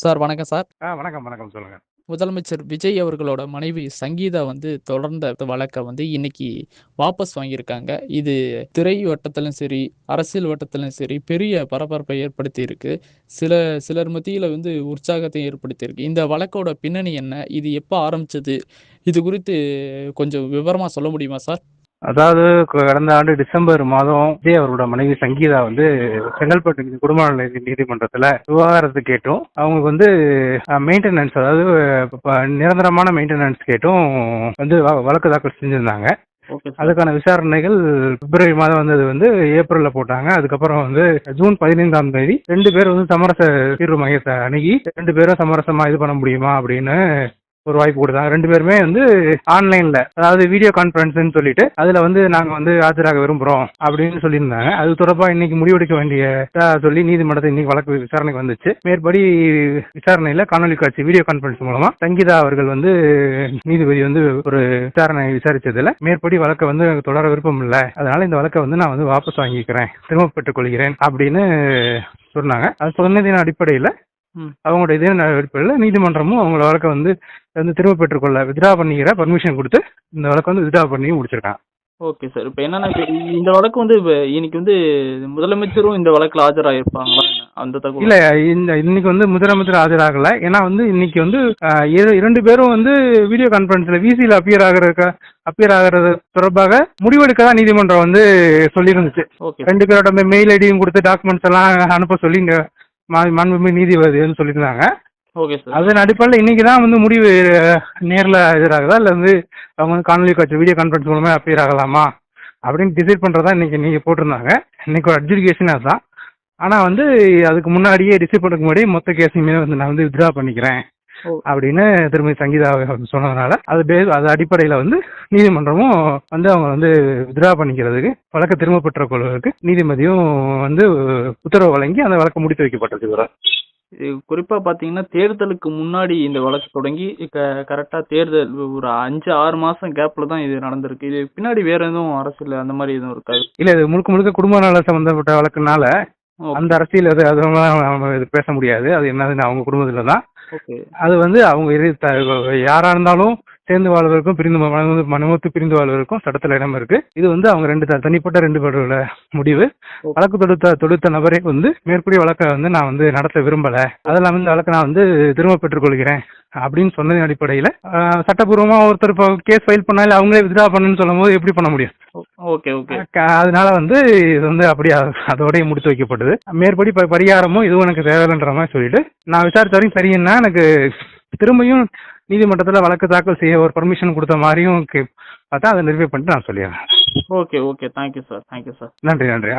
Sir வணக்கம் sir. வணக்கம், வணக்கம். சொல்லுங்க. முதலமைச்சர் விஜய் அவர்களோட மனைவி சங்கீதா தொடர்ந்த வழக்க இன்னைக்கு வாபஸ் வாங்கியிருக்காங்க. இது திரை வட்டத்திலும் சரி, அரசியல் வட்டத்திலும் சரி பெரிய பரபரப்பை ஏற்படுத்தியிருக்கு. சிலர் மத்தியில உற்சாகத்தை ஏற்படுத்தியிருக்கு. இந்த வழக்கோட பின்னணி என்ன? இது எப்ப ஆரம்பிச்சது? இது குறித்து கொஞ்சம் விவரமா சொல்ல முடியுமா சார்? அதாவது கடந்த ஆண்டு டிசம்பர் மாதம் விஜய் அவரோட மனைவி சங்கீதா செங்கல்பட்டு குடும்ப நல நீதிமன்றத்துல விவகாரத்தை கேட்டும் அவங்களுக்கு மெயின்டெனன்ஸ், அதாவது நிரந்தரமான மெயின்டெனன்ஸ் கேட்டும் வழக்கு தாக்கல் செஞ்சிருந்தாங்க. அதுக்கான விசாரணைகள் பிப்ரவரி மாதம் வந்தது ஏப்ரல்ல போட்டாங்க. அதுக்கப்புறம் ஜூன் 15ஆம் தேதி 2 பேர் சமரச தீர்வு மையத்தை அணுகி 2 பேரும் சமரசமா இது பண்ண முடியுமா அப்படின்னு ஒரு வாய்ப்பு கொடுத்தாங்க. 2 பேருமே ஆன்லைன்ல, அதாவது வீடியோ கான்பரன்ஸ் சொல்லிட்டு அதுல நாங்க ஆஜராக விரும்புறோம் அப்படின்னு சொல்லியிருந்தாங்க. அது தொடர்பா இன்னைக்கு முடிவெடுக்க வேண்டிய சொல்லி நீதிமன்றத்தில் இன்னைக்கு வழக்கு விசாரணைக்கு வந்துச்சு. மேற்படி விசாரணையில காணொலி காட்சி வீடியோ கான்பரன்ஸ் மூலமா சங்கீதா அவர்கள் நீதிபதி ஒரு விசாரணை விசாரிச்சதுல மேற்படி வழக்கை தொடர விருப்பம் இல்லை, அதனால இந்த வழக்கை நான் வாபஸ் வாங்கிக்கிறேன், திரும்ப பெற்றுக் கொள்கிறேன் அப்படின்னு சொன்னாங்க. அது சொன்னதின் அடிப்படையில அவங்களுடைய இதே அடிப்படையில் நீதிமன்றமும் அவங்களோட வழக்கை திரும்ப பெற்றுக்கொள்ள வித்ரா பண்ணிக்கிற பர்மிஷன் கொடுத்து இந்த வழக்கை வித்ரா பண்ணி முடிச்சிருக்காங்க. Okay sir. இப்போ என்னன்னா, இந்த வழக்கு இன்னைக்கு முதலமைச்சரும் இந்த வழக்கில் ஆஜராகிருப்பாங்களா? அந்த தகவல் இல்ல, இன்னைக்கு முதலமைச்சர் ஆஜராகல. ஏன்னா இன்னைக்கு 2 பேரும் வீடியோ கான்பரன்ஸ்ல விசில அப்பியர் ஆகிறது தொடர்பாக முடிவெடுக்க தான் நீதிமன்றம் சொல்லியிருந்துச்சு. 2 பேரோட மெயில் ஐடியும் கொடுத்து டாக்குமெண்ட்ஸ் எல்லாம் அனுப்ப சொல்லி மாண்புமிகு நீதிபதி சொல்லியிருந்தாங்க. அதன் அடிப்படையில் இன்னைக்குதான் முடிவு நேரில் எதிராகுதா இல்ல அவங்க காணொலி காட்சி வீடியோ கான்பரன்ஸ் மூலமா அப்பியர் ஆகலாமா அப்படின்னு டிசைட் பண்றதா இன்னைக்கு நீங்க போட்டிருந்தாங்க. இன்னைக்கு ஒரு அட்ஜுடிகேஷன் அதுதான். ஆனா அதுக்கு முன்னாடியே டிசைட் பண்ணதுக்கு முன்னாடி மொத்த கேஸையுமே நான் வித்ரா பண்ணிக்கிறேன் அப்படின்னு திருமதி சங்கீதா சொன்னதுனால அது அடிப்படையில நீதிமன்றமும் அவங்க வித்ரா பண்ணிக்கிறதுக்கு வழக்கை திரும்ப பெற்றுக் கொள்வதற்கு நீதிமதியும் உத்தரவு வழங்கி அந்த வழக்கு முடித்து வைக்கப்பட்டிருக்கு. குறிப்பா பாத்தீங்கன்னா, தேர்தலுக்கு முன்னாடி இந்த வழக்கு தொடங்கி கரெக்டா தேர்தல் ஒரு 5-6 மாசம் கேப்ல தான் இது நடந்திருக்கு. இது பின்னாடி வேற எதுவும் அரசியல் அந்த மாதிரி எதுவும் இருக்காது? இல்ல, இது முழுக்க குடும்ப நல சம்பந்தப்பட்ட வழக்குனால அந்த அரசியல் அதெல்லாம் பேச முடியாது. அது என்னதுன்னு அவங்க குடும்பத்துல தான். அது அவங்க யாரா இருந்தாலும் சேர்ந்து வாழ்வதற்கும் மனமொத்து பிரிந்து வாழ்வதற்கும் சட்டத்துல இடம் இருக்கு. இது அவங்க தனிப்பட்ட 2 பேரோட முடிவு. வழக்கு தொடுத்த நபரே மேற்படி வழக்கை நான் நடத்த விரும்பல, அதெல்லாம் இந்த வழக்கை நான் திரும்ப பெற்றுக் கொள்கிறேன் அப்படின்னு சொன்னதின் அடிப்படையில சட்டப்பூர்வமா ஒருத்தர் இப்போ கேஸ் ஃபைல் பண்ணாலும் அவங்களே வித்ரா பண்ணுன்னு சொல்லும் போது எப்படி பண்ண முடியும்? அதனால இது அப்படியே அதோடய முடித்து வைக்கப்பட்டது. மேற்படி பரிகாரமும் இதுவும் எனக்கு தேவையில்லைன்ற மாதிரி சொல்லிட்டு நான் விசாரித்த வரைக்கும் சரின்னா எனக்கு திரும்பியும் நீதிமன்றத்துல வழக்கு தாக்கல் செய்ய ஒரு பர்மிஷன் கொடுத்த மாதிரியும் பார்த்தா அதை நிரூபி பண்ணிட்டு நான் சொல்லிடுறேன். ஓகே. Thank you sir. நன்றி.